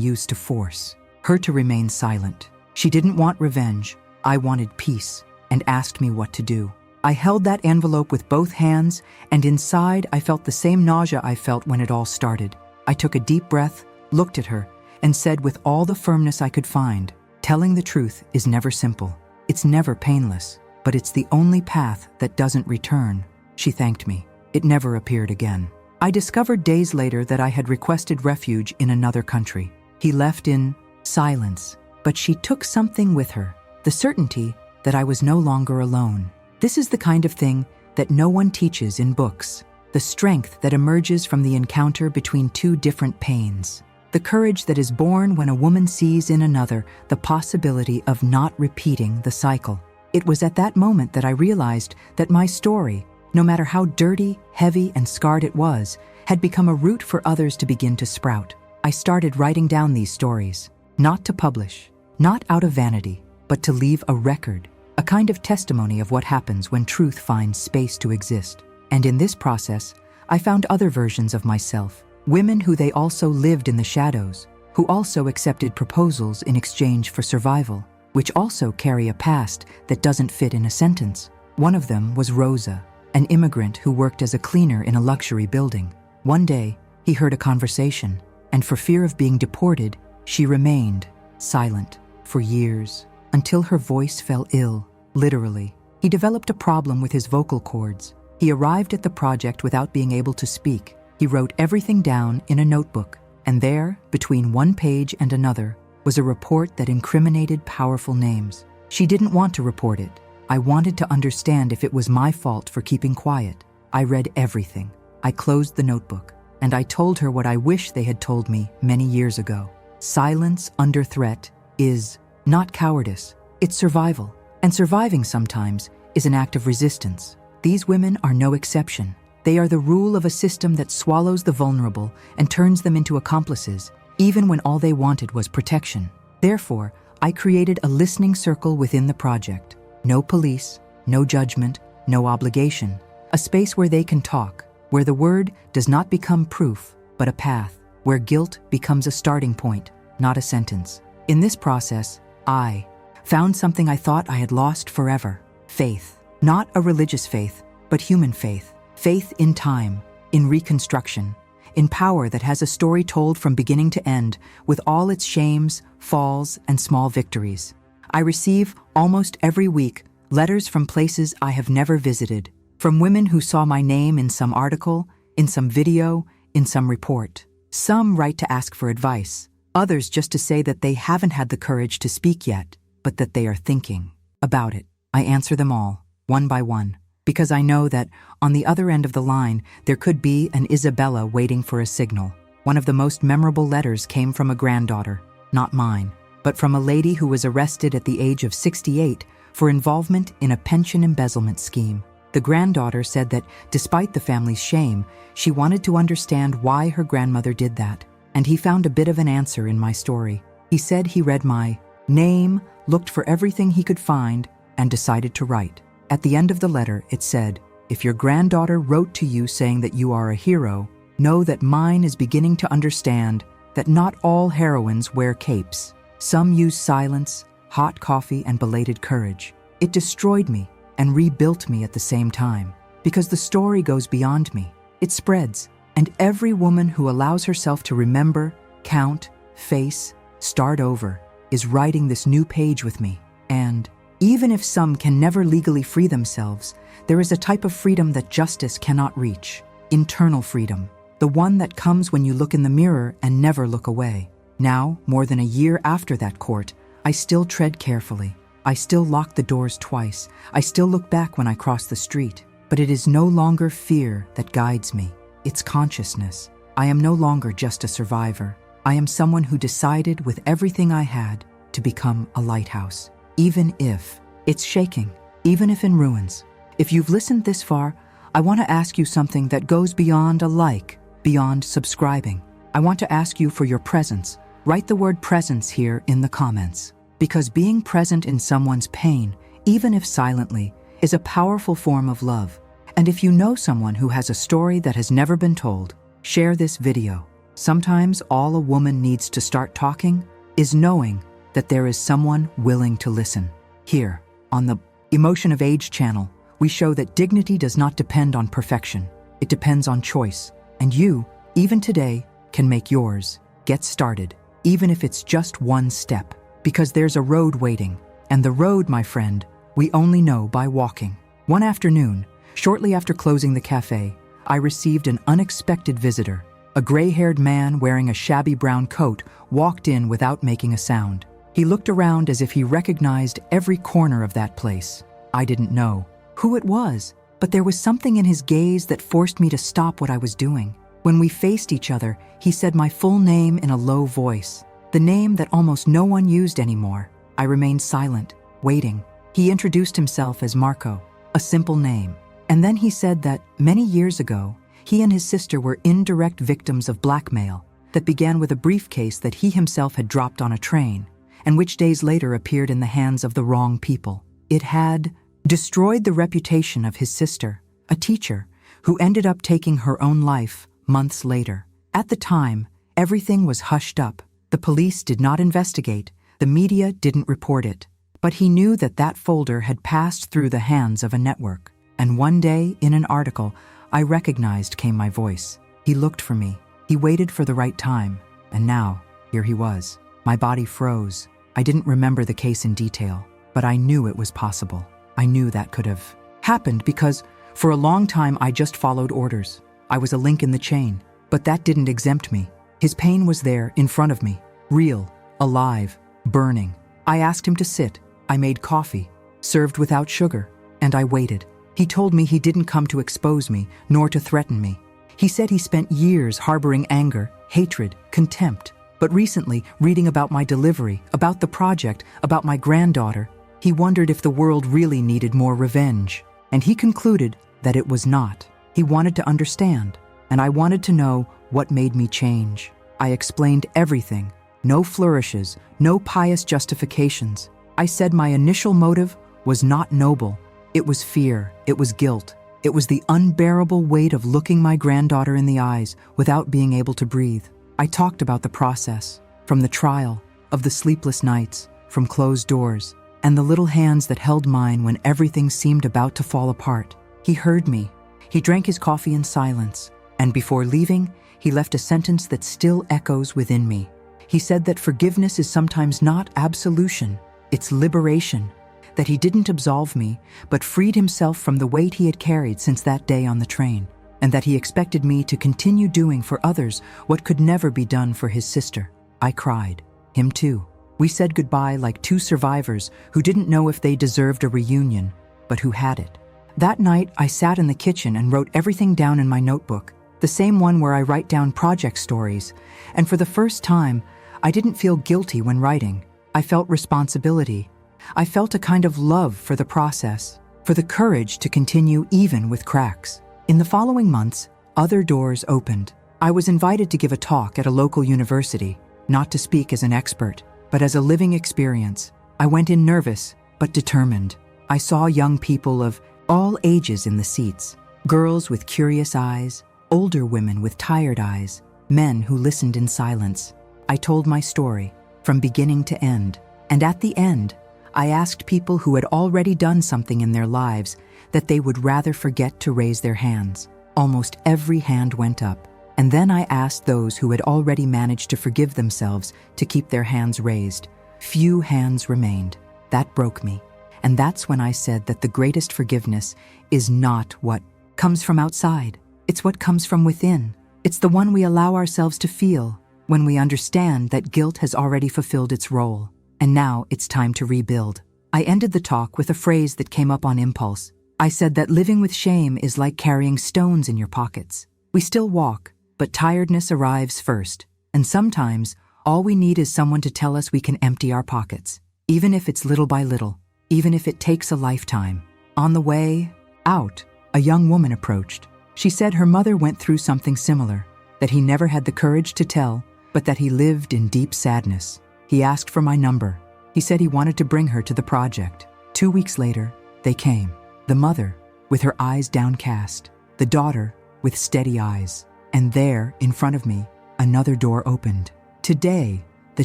used to force her to remain silent. She didn't want revenge. I wanted peace, and asked me what to do. I held that envelope with both hands, and inside I felt the same nausea I felt when it all started. I took a deep breath, looked at her, and said with all the firmness I could find, telling the truth is never simple. It's never painless, but it's the only path that doesn't return. She thanked me. It never appeared again. I discovered days later that I had requested refuge in another country. He left in silence, but she took something with her, the certainty that I was no longer alone. This is the kind of thing that no one teaches in books, the strength that emerges from the encounter between two different pains, the courage that is born when a woman sees in another the possibility of not repeating the cycle. It was at that moment that I realized that my story, no matter how dirty, heavy, and scarred it was, had become a root for others to begin to sprout. I started writing down these stories, not to publish, not out of vanity, but to leave a record, a kind of testimony of what happens when truth finds space to exist. And in this process, I found other versions of myself, women who they also lived in the shadows, who also accepted proposals in exchange for survival, which also carry a past that doesn't fit in a sentence. One of them was Rosa, an immigrant who worked as a cleaner in a luxury building. One day, he heard a conversation, and for fear of being deported, she remained silent for years, until her voice fell ill, literally. He developed a problem with his vocal cords. He arrived at the project without being able to speak. He wrote everything down in a notebook, and there, between one page and another, was a report that incriminated powerful names. She didn't want to report it. I wanted to understand if it was my fault for keeping quiet. I read everything. I closed the notebook, and I told her what I wish they had told me many years ago. Silence under threat is not cowardice, it's survival. And surviving sometimes is an act of resistance. These women are no exception. They are the rule of a system that swallows the vulnerable and turns them into accomplices, even when all they wanted was protection. Therefore, I created a listening circle within the project. No police, no judgment, no obligation. A space where they can talk, where the word does not become proof, but a path, where guilt becomes a starting point, not a sentence. In this process, I found something I thought I had lost forever: faith. Not a religious faith, but human faith. Faith in time, in reconstruction, in power that has a story told from beginning to end, with all its shames, falls, and small victories. I receive, almost every week, letters from places I have never visited, from women who saw my name in some article, in some video, in some report. Some write to ask for advice, others just to say that they haven't had the courage to speak yet, but that they are thinking about it. I answer them all, one by one, because I know that on the other end of the line, there could be an Isabella waiting for a signal. One of the most memorable letters came from a granddaughter, not mine, but from a lady who was arrested at the age of 68 for involvement in a pension embezzlement scheme. The granddaughter said that, despite the family's shame, she wanted to understand why her grandmother did that, and he found a bit of an answer in my story. He said he read my name, looked for everything he could find, and decided to write. At the end of the letter, it said, "If your granddaughter wrote to you saying that you are a hero, know that mine is beginning to understand that not all heroines wear capes. Some use silence, hot coffee, and belated courage." It destroyed me and rebuilt me at the same time, because the story goes beyond me. It spreads, and every woman who allows herself to remember, count, face, start over, is writing this new page with me. And even if some can never legally free themselves, there is a type of freedom that justice cannot reach. Internal freedom, the one that comes when you look in the mirror and never look away. Now, more than a year after that court, I still tread carefully. I still lock the doors twice. I still look back when I cross the street. But it is no longer fear that guides me. It's consciousness. I am no longer just a survivor. I am someone who decided with everything I had to become a lighthouse. Even if it's shaking, even if in ruins. If you've listened this far, I want to ask you something that goes beyond a like, beyond subscribing. I want to ask you for your presence. Write the word presence here in the comments. Because being present in someone's pain, even if silently, is a powerful form of love. And if you know someone who has a story that has never been told, share this video. Sometimes all a woman needs to start talking is knowing that there is someone willing to listen. Here, on the Emotion of Age channel, we show that dignity does not depend on perfection. It depends on choice. And you, even today, can make yours. Get started, even if it's just one step. Because there's a road waiting. And the road, my friend, we only know by walking. One afternoon, shortly after closing the cafe, I received an unexpected visitor. A gray-haired man wearing a shabby brown coat walked in without making a sound. He looked around as if he recognized every corner of that place. I didn't know who it was, but there was something in his gaze that forced me to stop what I was doing. When we faced each other, he said my full name in a low voice, the name that almost no one used anymore. I remained silent, waiting. He introduced himself as Marco, a simple name. And then he said that many years ago, he and his sister were indirect victims of blackmail that began with a briefcase that he himself had dropped on a train, and which days later appeared in the hands of the wrong people. It had destroyed the reputation of his sister, a teacher, who ended up taking her own life months later. At the time, everything was hushed up. The police did not investigate, the media didn't report it. But he knew that that folder had passed through the hands of a network. And one day, in an article, I recognized came my voice. He looked for me. He waited for the right time. And now, here he was. My body froze. I didn't remember the case in detail, but I knew it was possible. I knew that could have happened because for a long time I just followed orders. I was a link in the chain, but that didn't exempt me. His pain was there in front of me, real, alive, burning. I asked him to sit. I made coffee, served without sugar, and I waited. He told me he didn't come to expose me, nor to threaten me. He said he spent years harboring anger, hatred, contempt. But recently, reading about my delivery, about the project, about my granddaughter, he wondered if the world really needed more revenge. And he concluded that it was not. He wanted to understand, and I wanted to know what made me change. I explained everything. No flourishes, no pious justifications. I said my initial motive was not noble. It was fear, it was guilt. It was the unbearable weight of looking my granddaughter in the eyes without being able to breathe. I talked about the process, from the trial, of the sleepless nights, from closed doors, and the little hands that held mine when everything seemed about to fall apart. He heard me. He drank his coffee in silence, and before leaving, he left a sentence that still echoes within me. He said that forgiveness is sometimes not absolution, it's liberation. That he didn't absolve me, but freed himself from the weight he had carried since that day on the train, and that he expected me to continue doing for others what could never be done for his sister. I cried. Him too. We said goodbye like two survivors who didn't know if they deserved a reunion, but who had it. That night, I sat in the kitchen and wrote everything down in my notebook, the same one where I write down project stories, and for the first time, I didn't feel guilty when writing. I felt responsibility. I felt a kind of love for the process, for the courage to continue even with cracks. In the following months, other doors opened. I was invited to give a talk at a local university, not to speak as an expert, but as a living experience. I went in nervous, but determined. I saw young people of all ages in the seats, girls with curious eyes, older women with tired eyes, men who listened in silence. I told my story, from beginning to end, and at the end, I asked people who had already done something in their lives that they would rather forget to raise their hands. Almost every hand went up. And then I asked those who had already managed to forgive themselves to keep their hands raised. Few hands remained. That broke me. And that's when I said that the greatest forgiveness is not what comes from outside. It's what comes from within. It's the one we allow ourselves to feel when we understand that guilt has already fulfilled its role. And now it's time to rebuild. I ended the talk with a phrase that came up on impulse. I said that living with shame is like carrying stones in your pockets. We still walk, but tiredness arrives first. And sometimes, all we need is someone to tell us we can empty our pockets, even if it's little by little, even if it takes a lifetime. On the way out, a young woman approached. She said her mother went through something similar, that he never had the courage to tell, but that he lived in deep sadness. He asked for my number. He said he wanted to bring her to the project. 2 weeks later, they came. The mother, with her eyes downcast, the daughter with steady eyes. And there, in front of me, another door opened. Today, the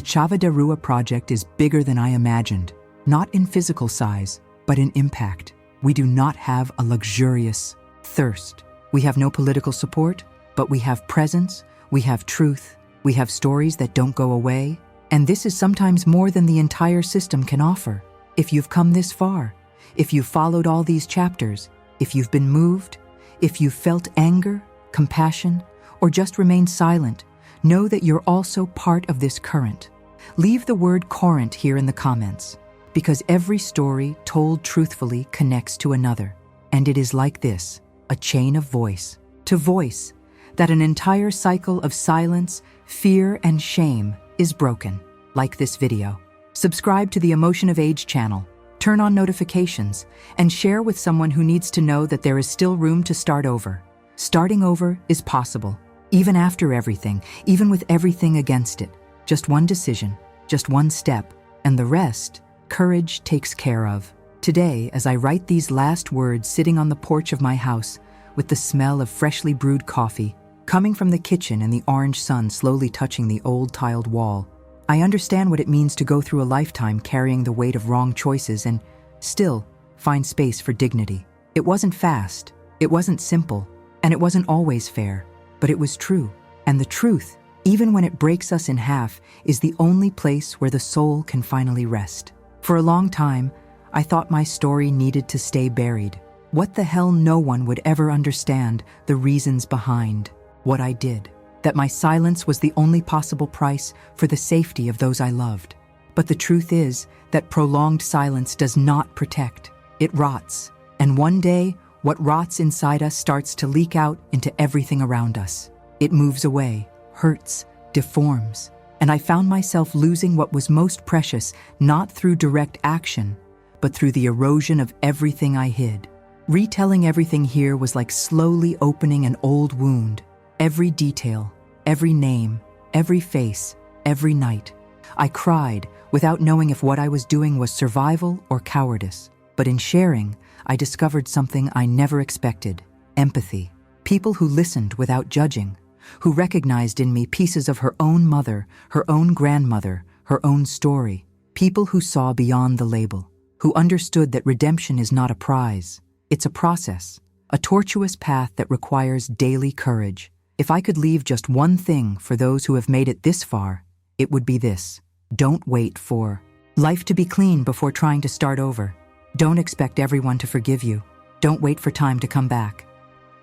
Chava de Rua project is bigger than I imagined, not in physical size, but in impact. We do not have a luxurious thirst. We have no political support, but we have presence, we have truth, we have stories that don't go away, and this is sometimes more than the entire system can offer. If you've come this far, if you've followed all these chapters, if you've been moved, if you've felt anger, compassion, or just remained silent, know that you're also part of this current. Leave the word current here in the comments, because every story told truthfully connects to another. And it is like this, a chain of voice to voice, that an entire cycle of silence, fear, and shame is broken. Like this video. Subscribe to the Emotion of Age channel, turn on notifications, and share with someone who needs to know that there is still room to start over. Starting over is possible, even after everything, even with everything against it. Just one decision, just one step, and the rest, courage takes care of. Today, as I write these last words sitting on the porch of my house, with the smell of freshly brewed coffee, coming from the kitchen and the orange sun slowly touching the old tiled wall, I understand what it means to go through a lifetime carrying the weight of wrong choices and still find space for dignity. It wasn't fast, it wasn't simple, and it wasn't always fair, but it was true. And the truth, even when it breaks us in half, is the only place where the soul can finally rest. For a long time, I thought my story needed to stay buried. What the hell, no one would ever understand the reasons behind what I did. That my silence was the only possible price for the safety of those I loved. But the truth is that prolonged silence does not protect. It rots. And one day, what rots inside us starts to leak out into everything around us. It moves away, hurts, deforms. And I found myself losing what was most precious, not through direct action, but through the erosion of everything I hid. Retelling everything here was like slowly opening an old wound. Every detail, every name, every face, every night. I cried without knowing if what I was doing was survival or cowardice. But in sharing, I discovered something I never expected: empathy. People who listened without judging, who recognized in me pieces of her own mother, her own grandmother, her own story. People who saw beyond the label, who understood that redemption is not a prize. It's a process, a tortuous path that requires daily courage. If I could leave just one thing for those who have made it this far, it would be this: don't wait for life to be clean before trying to start over. Don't expect everyone to forgive you. Don't wait for time to come back.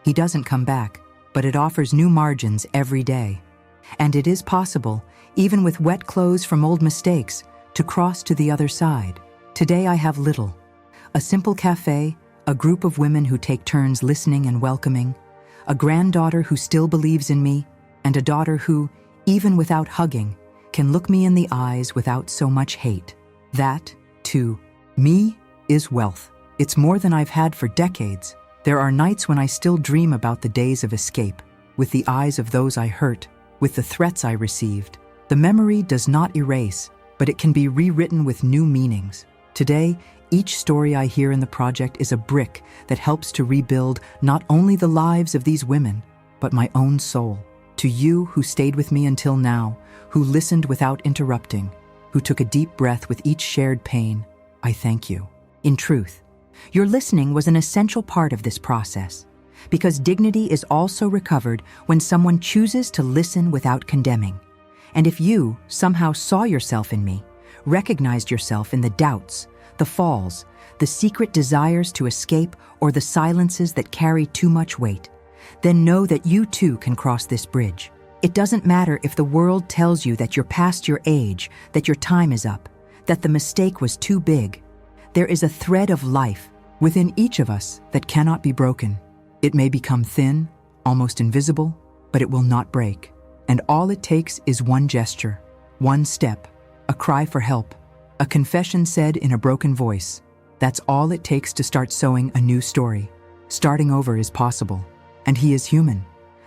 He doesn't come back, but it offers new margins every day. And it is possible, even with wet clothes from old mistakes, to cross to the other side. Today I have little: a simple cafe, a group of women who take turns listening and welcoming, a granddaughter who still believes in me, and a daughter who, even without hugging, can look me in the eyes without so much hate. That, to me, is wealth. It's more than I've had for decades. There are nights when I still dream about the days of escape, with the eyes of those I hurt, with the threats I received. The memory does not erase, but it can be rewritten with new meanings. Today, each story I hear in the project is a brick that helps to rebuild not only the lives of these women, but my own soul. To you who stayed with me until now, who listened without interrupting, who took a deep breath with each shared pain, I thank you. In truth, your listening was an essential part of this process, because dignity is also recovered when someone chooses to listen without condemning. And if you somehow saw yourself in me, recognized yourself in the doubts, the falls, the secret desires to escape, or the silences that carry too much weight, then know that you too can cross this bridge. It doesn't matter if the world tells you that you're past your age, that your time is up, that the mistake was too big. There is a thread of life within each of us that cannot be broken. It may become thin, almost invisible, but it will not break. And all it takes is one gesture, one step, a cry for help, a confession said in a broken voice. That's all it takes to start sewing a new story. Starting over is possible, and he is human,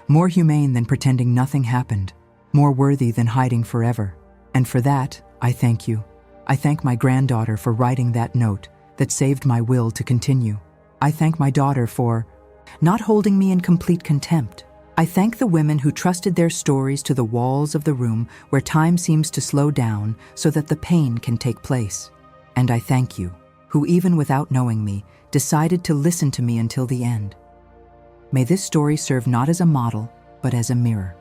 more humane than pretending nothing happened, more worthy than hiding forever. And for that, I thank you. I thank my granddaughter for writing that note that saved my will to continue. I thank my daughter for not holding me in complete contempt. I thank the women who trusted their stories to the walls of the room where time seems to slow down so that the pain can take place. And I thank you, who even without knowing me, decided to listen to me until the end. May this story serve not as a model, but as a mirror.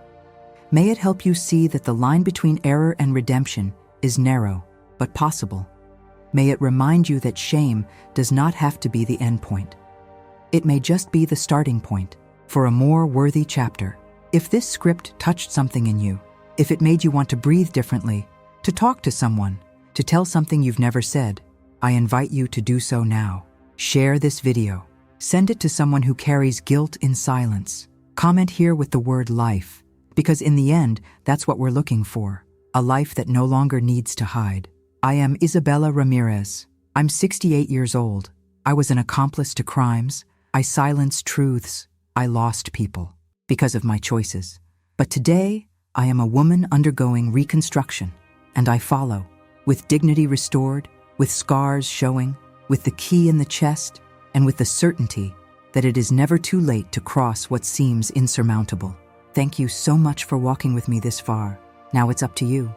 May it help you see that the line between error and redemption is narrow, but possible. May it remind you that shame does not have to be the end point. It may just be the starting point for a more worthy chapter. If this script touched something in you, if it made you want to breathe differently, to talk to someone, to tell something you've never said, I invite you to do so now. Share this video. Send it to someone who carries guilt in silence. Comment here with the word life, because in the end, that's what we're looking for. A life that no longer needs to hide. I am Isabela Ramírez. I'm 68 years old. I was an accomplice to crimes. I silenced truths. I lost people because of my choices. But today, I am a woman undergoing reconstruction, and I follow, with dignity restored, with scars showing, with the key in the chest, and with the certainty that it is never too late to cross what seems insurmountable. Thank you so much for walking with me this far. Now it's up to you.